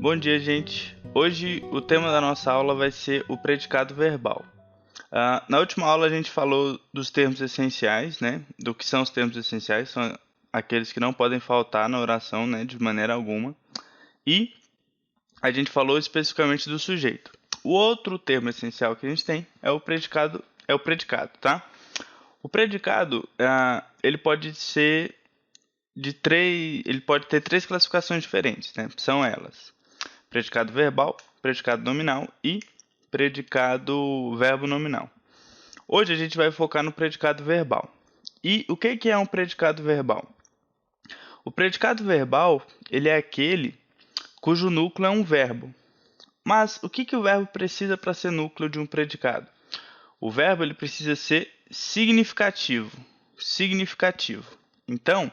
Bom dia, gente. Hoje o tema da nossa aula vai ser o predicado verbal. Na última aula a gente falou dos termos essenciais, né? Do que são os termos essenciais, são aqueles que não podem faltar na oração, né? De maneira alguma. E a gente falou especificamente do sujeito. O outro termo essencial que a gente tem é o predicado, tá? O predicado, ele pode ser ele pode ter três classificações diferentes, né? São elas: predicado verbal, predicado nominal e predicado verbo nominal. Hoje a gente vai focar no predicado verbal. E o que é um predicado verbal? O predicado verbal, ele é aquele cujo núcleo é um verbo. Mas o que o verbo precisa para ser núcleo de um predicado? O verbo ele precisa ser significativo. Então,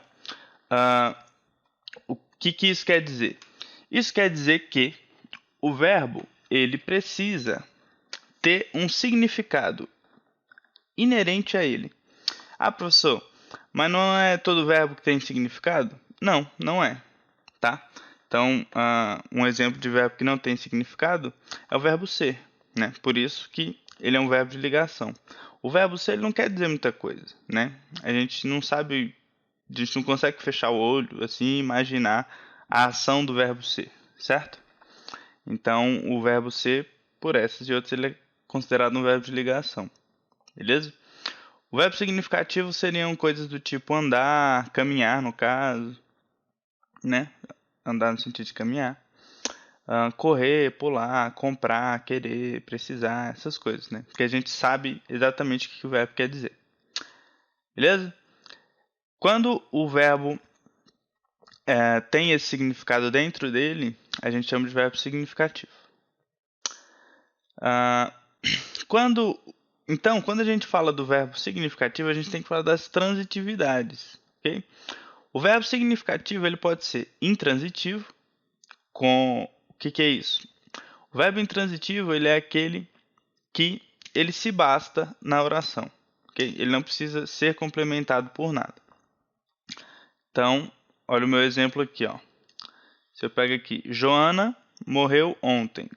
o que isso quer dizer? Isso quer dizer que o verbo ele precisa ter um significado inerente a ele. Professor, mas não é todo verbo que tem significado? Não, não é, tá? Então, um exemplo de verbo que não tem significado é o verbo ser, né? Por isso que ele é um verbo de ligação. O verbo ser ele não quer dizer muita coisa, né? A gente não sabe, a gente não consegue fechar o olho assim e imaginar a ação do verbo ser, certo? Então, o verbo ser, por essas e outras, ele é considerado um verbo de ligação, beleza? O verbo significativo seriam coisas do tipo andar, caminhar, no caso, né? Andar no sentido de caminhar. Correr, pular, comprar, querer, precisar, essas coisas, né? Porque a gente sabe exatamente o que o verbo quer dizer. Beleza? Quando o verbo tem esse significado dentro dele, a gente chama de verbo significativo. Então, quando a gente fala do verbo significativo, a gente tem que falar das transitividades, ok? O verbo significativo ele pode ser intransitivo. O que é isso? O verbo intransitivo ele é aquele que ele se basta na oração, ok? Ele não precisa ser complementado por nada. Então, olha o meu exemplo aqui, ó. Se eu pego aqui, Joana morreu ontem.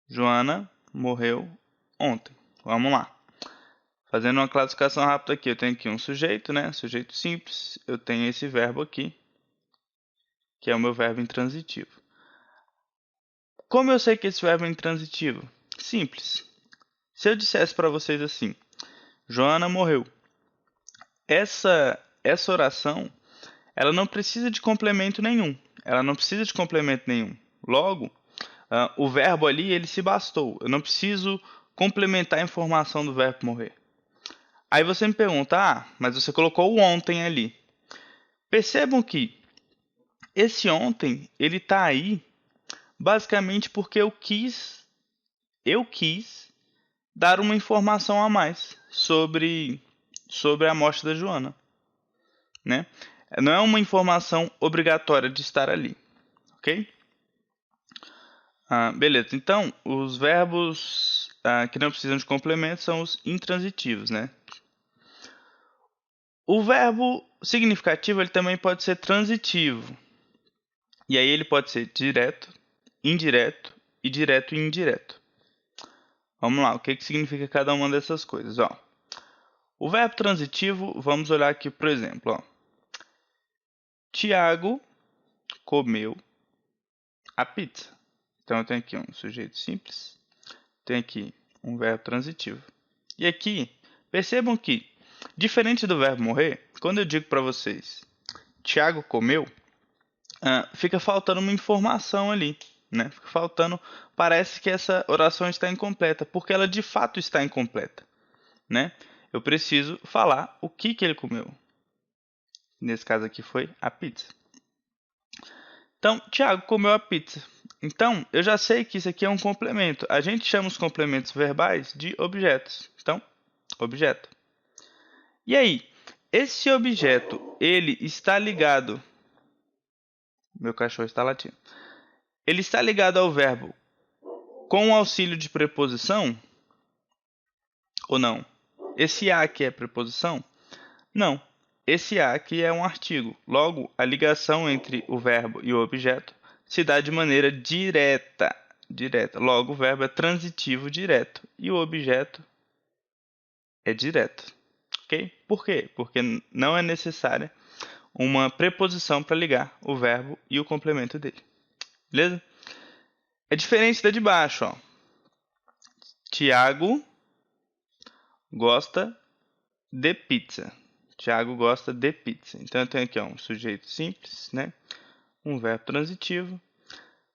Joana morreu ontem. Vamos lá. Fazendo uma classificação rápida aqui, eu tenho aqui um sujeito, né? Sujeito simples. Eu tenho esse verbo aqui, que é o meu verbo intransitivo. Como eu sei que esse verbo é intransitivo? Simples. Se eu dissesse para vocês assim, Joana morreu. Essa oração, ela não precisa de complemento nenhum. Logo, o verbo ali, ele se bastou. Eu não preciso complementar a informação do verbo morrer. Aí você me pergunta, mas você colocou o ontem ali. Percebam que esse ontem, ele está aí basicamente porque eu quis dar uma informação a mais sobre a morte da Joana, né? Não é uma informação obrigatória de estar ali, ok? Beleza, então os verbos que não precisam de complemento são os intransitivos, né? O verbo significativo ele também pode ser transitivo. E aí ele pode ser direto, indireto e direto e indireto. Vamos lá, o que significa cada uma dessas coisas? Ó. O verbo transitivo, vamos olhar aqui, por exemplo. Ó. Tiago comeu a pizza. Então eu tenho aqui um sujeito simples, tenho aqui um verbo transitivo. E aqui, percebam que, diferente do verbo morrer, quando eu digo para vocês, Tiago comeu, fica faltando uma informação ali, né? Fica faltando, parece que essa oração está incompleta, porque ela de fato está incompleta, né? Eu preciso falar o que ele comeu. Nesse caso aqui foi a pizza. Então, Tiago comeu a pizza. Então, eu já sei que isso aqui é um complemento. A gente chama os complementos verbais de objetos. Então, objeto. E aí, esse objeto, ele está ligado... Meu cachorro está latindo. Ele está ligado ao verbo com o auxílio de preposição? Ou não? Esse a aqui é preposição? Não. esse a aqui é um artigo. Logo, a ligação entre o verbo e o objeto se dá de maneira direta. Logo, o verbo é transitivo direto e o objeto é direto. Ok? Por quê? Porque não é necessária uma preposição para ligar o verbo e o complemento dele. Beleza? É diferente da de baixo, ó. Tiago gosta de pizza. Tiago gosta de pizza. Então eu tenho aqui ó, um sujeito simples, né? Um verbo transitivo.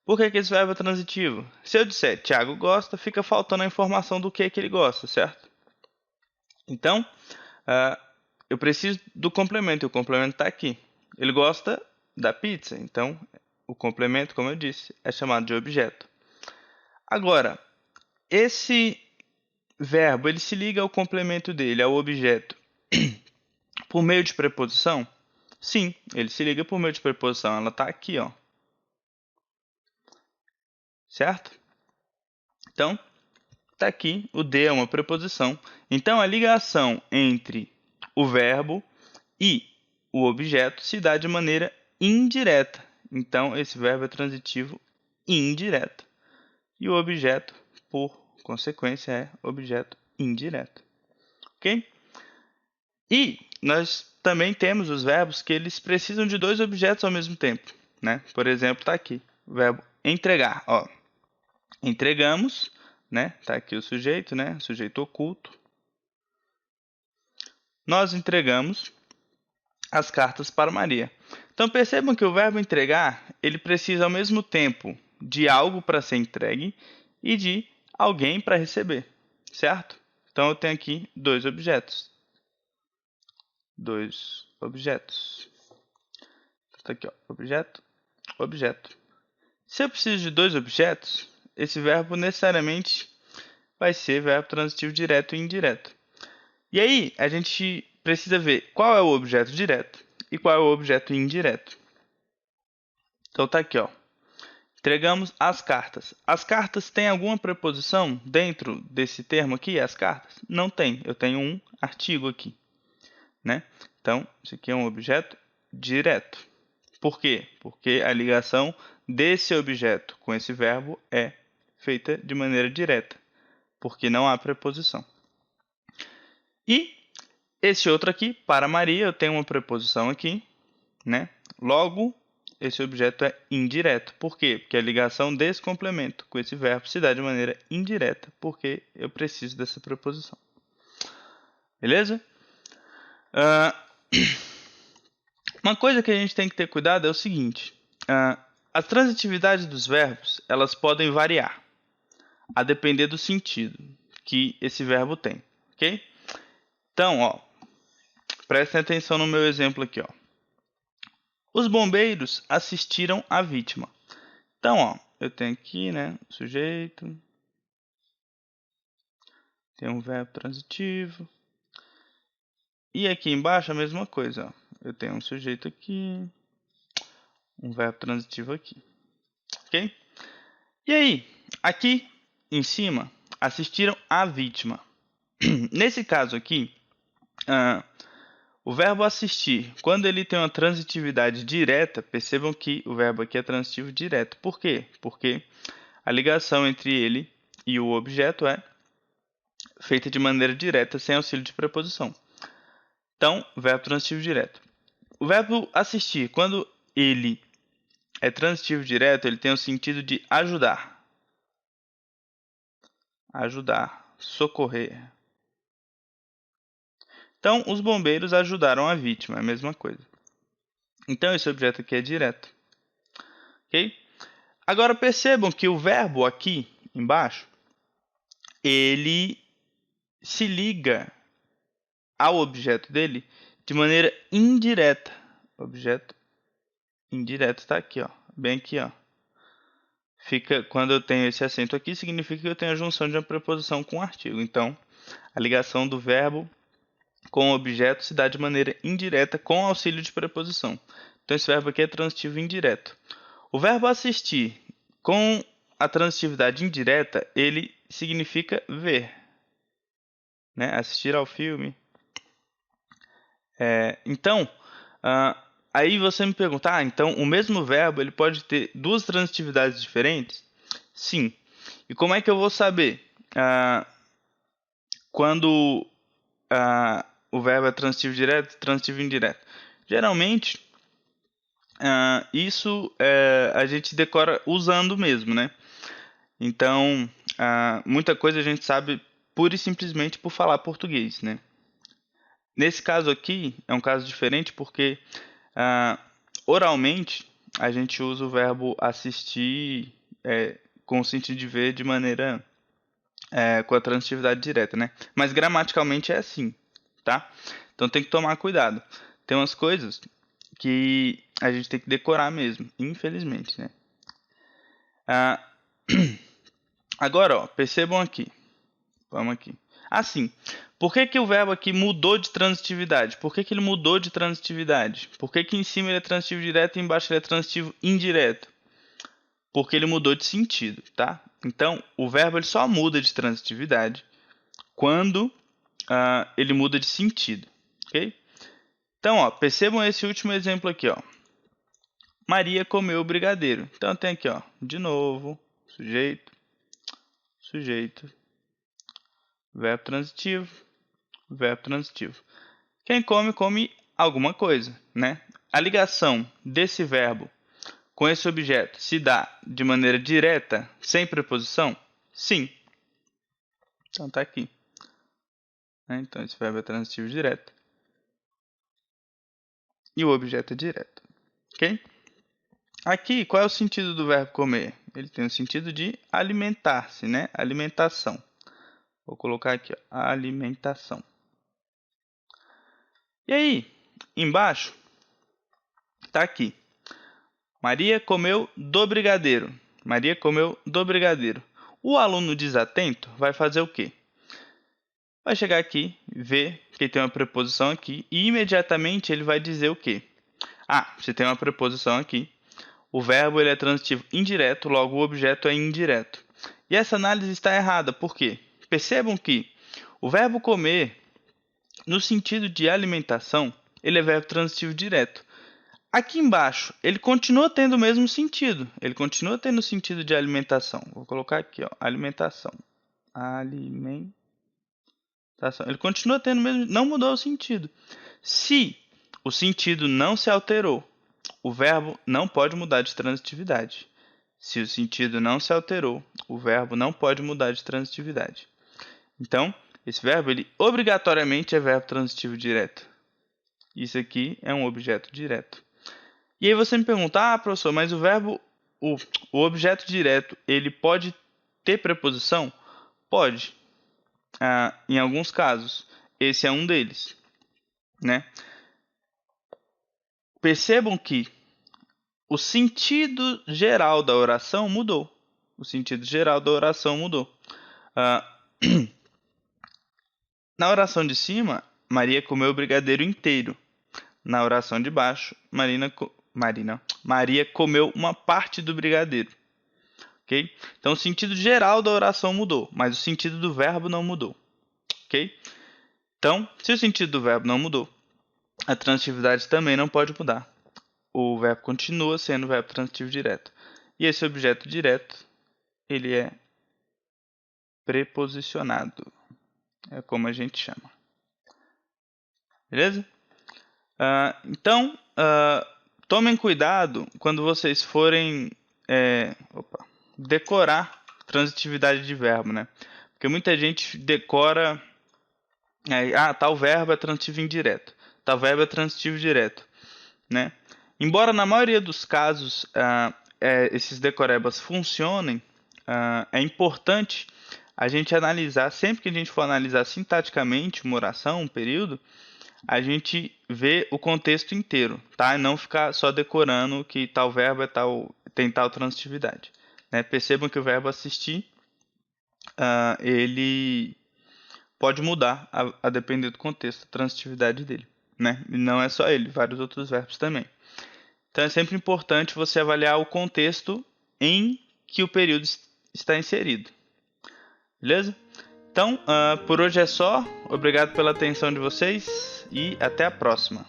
Por que esse verbo é transitivo? Se eu disser Tiago gosta, fica faltando a informação do que ele gosta, certo? Então, eu preciso do complemento, e o complemento está aqui. Ele gosta da pizza, então o complemento, como eu disse, é chamado de objeto. Agora, esse verbo, ele se liga ao complemento dele, ao objeto, por meio de preposição? Sim, ele se liga por meio de preposição. Ela está aqui, ó. Certo? Então, está aqui, o de é uma preposição. Então, a ligação entre o verbo e o objeto se dá de maneira indireta. Então, esse verbo é transitivo indireto. E o objeto, por consequência, é objeto indireto. Ok? E nós também temos os verbos que eles precisam de dois objetos ao mesmo tempo. Né? Por exemplo, está aqui o verbo entregar. Ó. Entregamos, né? Tá aqui o sujeito, né? Sujeito oculto. Nós entregamos as cartas para Maria. Então percebam que o verbo entregar, ele precisa ao mesmo tempo de algo para ser entregue e de alguém para receber, certo? Então eu tenho aqui dois objetos. Tá aqui, ó, objeto, objeto. Se eu preciso de dois objetos, esse verbo necessariamente vai ser verbo transitivo direto e indireto. E aí, a gente precisa ver qual é o objeto direto e qual é o objeto indireto. Então tá aqui, ó. Entregamos as cartas. As cartas têm alguma preposição dentro desse termo aqui, as cartas? Não tem. Eu tenho um artigo aqui, né? Então, isso aqui é um objeto direto. Por quê? Porque a ligação desse objeto com esse verbo é feita de maneira direta, porque não há preposição. E esse outro aqui, para Maria, eu tenho uma preposição aqui, né? Logo, esse objeto é indireto. Por quê? Porque a ligação desse complemento com esse verbo se dá de maneira indireta, porque eu preciso dessa preposição. Beleza? Uma coisa que a gente tem que ter cuidado é o seguinte. As transitividades dos verbos, elas podem variar, a depender do sentido que esse verbo tem, ok? Então, ó, prestem atenção no meu exemplo aqui, ó. Os bombeiros assistiram a vítima. Então, ó, eu tenho aqui, né, sujeito, tem um verbo transitivo. E aqui embaixo a mesma coisa, ó. Eu tenho um sujeito aqui, um verbo transitivo aqui. Ok? E aí, aqui em cima, assistiram a vítima. Nesse caso aqui, o verbo assistir, quando ele tem uma transitividade direta, percebam que o verbo aqui é transitivo direto. Por quê? Porque a ligação entre ele e o objeto é feita de maneira direta, sem auxílio de preposição. Então, verbo transitivo direto. O verbo assistir, quando ele é transitivo direto, ele tem o sentido de ajudar. Ajudar, socorrer. Então, os bombeiros ajudaram a vítima, é a mesma coisa. Então, esse objeto aqui é direto. Ok? Agora, percebam que o verbo aqui embaixo, ele se liga ao objeto dele de maneira indireta. Objeto indireto está aqui, ó, bem aqui, ó. Fica, quando eu tenho esse acento aqui, significa que eu tenho a junção de uma preposição com um artigo. Então, a ligação do verbo com o objeto se dá de maneira indireta com auxílio de preposição. Então, esse verbo aqui é transitivo indireto. O verbo assistir com a transitividade indireta, ele significa ver. Né? Assistir ao filme Então, aí você me pergunta, então o mesmo verbo ele pode ter duas transitividades diferentes? Sim. E como é que eu vou saber quando o verbo é transitivo direto e transitivo indireto? Geralmente, isso a gente decora usando mesmo, né? Então, muita coisa a gente sabe pura e simplesmente por falar português, né? Nesse caso aqui, é um caso diferente porque oralmente a gente usa o verbo assistir com o sentido de ver de maneira com a transitividade direta, né? Mas gramaticalmente é assim, tá? Então tem que tomar cuidado. Tem umas coisas que a gente tem que decorar mesmo, infelizmente, né? Agora, ó, percebam aqui. Vamos aqui. Assim, por que o verbo aqui mudou de transitividade? Por que ele mudou de transitividade? Por que em cima ele é transitivo direto e embaixo ele é transitivo indireto? Porque ele mudou de sentido, tá? Então, o verbo ele só muda de transitividade quando ele muda de sentido, ok? Então, ó, percebam esse último exemplo aqui, ó. Maria comeu brigadeiro. Então, tem aqui, ó, de novo, sujeito, verbo transitivo, verbo transitivo. Quem come, come alguma coisa, né? A ligação desse verbo com esse objeto se dá de maneira direta, sem preposição? Sim. Então tá aqui. Então esse verbo é transitivo direto. E o objeto é direto. Ok? Aqui, qual é o sentido do verbo comer? Ele tem o sentido de alimentar-se, né? Alimentação. Vou colocar aqui, ó, alimentação. E aí, embaixo, tá aqui. Maria comeu do brigadeiro. Maria comeu do brigadeiro. O aluno desatento vai fazer o quê? Vai chegar aqui, ver que tem uma preposição aqui e imediatamente ele vai dizer o quê? Se tem uma preposição aqui, o verbo ele é transitivo indireto, logo o objeto é indireto. E essa análise está errada, por quê? Percebam que o verbo comer, no sentido de alimentação, ele é verbo transitivo direto. Aqui embaixo, ele continua tendo o mesmo sentido. Ele continua tendo o sentido de alimentação. Vou colocar aqui, ó, alimentação. Alimentação. Ele continua tendo o mesmo, não mudou o sentido. Se o sentido não se alterou, o verbo não pode mudar de transitividade. Se o sentido não se alterou, o verbo não pode mudar de transitividade. Então, esse verbo, ele obrigatoriamente é verbo transitivo direto. Isso aqui é um objeto direto. E aí você me pergunta, professor, mas o verbo, o objeto direto, ele pode ter preposição? Pode. Em alguns casos. Esse é um deles, né? Percebam que o sentido geral da oração mudou. O sentido geral da oração mudou. Na oração de cima, Maria comeu o brigadeiro inteiro. Na oração de baixo, Maria comeu uma parte do brigadeiro. Okay? Então, o sentido geral da oração mudou, mas o sentido do verbo não mudou. Okay? Então, se o sentido do verbo não mudou, a transitividade também não pode mudar. O verbo continua sendo o verbo transitivo direto. E esse objeto direto, ele é preposicionado. É como a gente chama. Beleza? Então, tomem cuidado quando vocês forem decorar transitividade de verbo, né? Porque muita gente decora tal verbo é transitivo indireto, tal verbo é transitivo direto, né? Embora na maioria dos casos esses decorebas funcionem, é importante a gente analisar, sempre que a gente for analisar sintaticamente uma oração, um período, a gente vê o contexto inteiro, tá? E não ficar só decorando que tal verbo tem tal transitividade. Né? Percebam que o verbo assistir, ele pode mudar a depender do contexto, a transitividade dele. Né? E não é só ele, vários outros verbos também. Então é sempre importante você avaliar o contexto em que o período está inserido. Beleza? Então, por hoje é só. Obrigado pela atenção de vocês e até a próxima.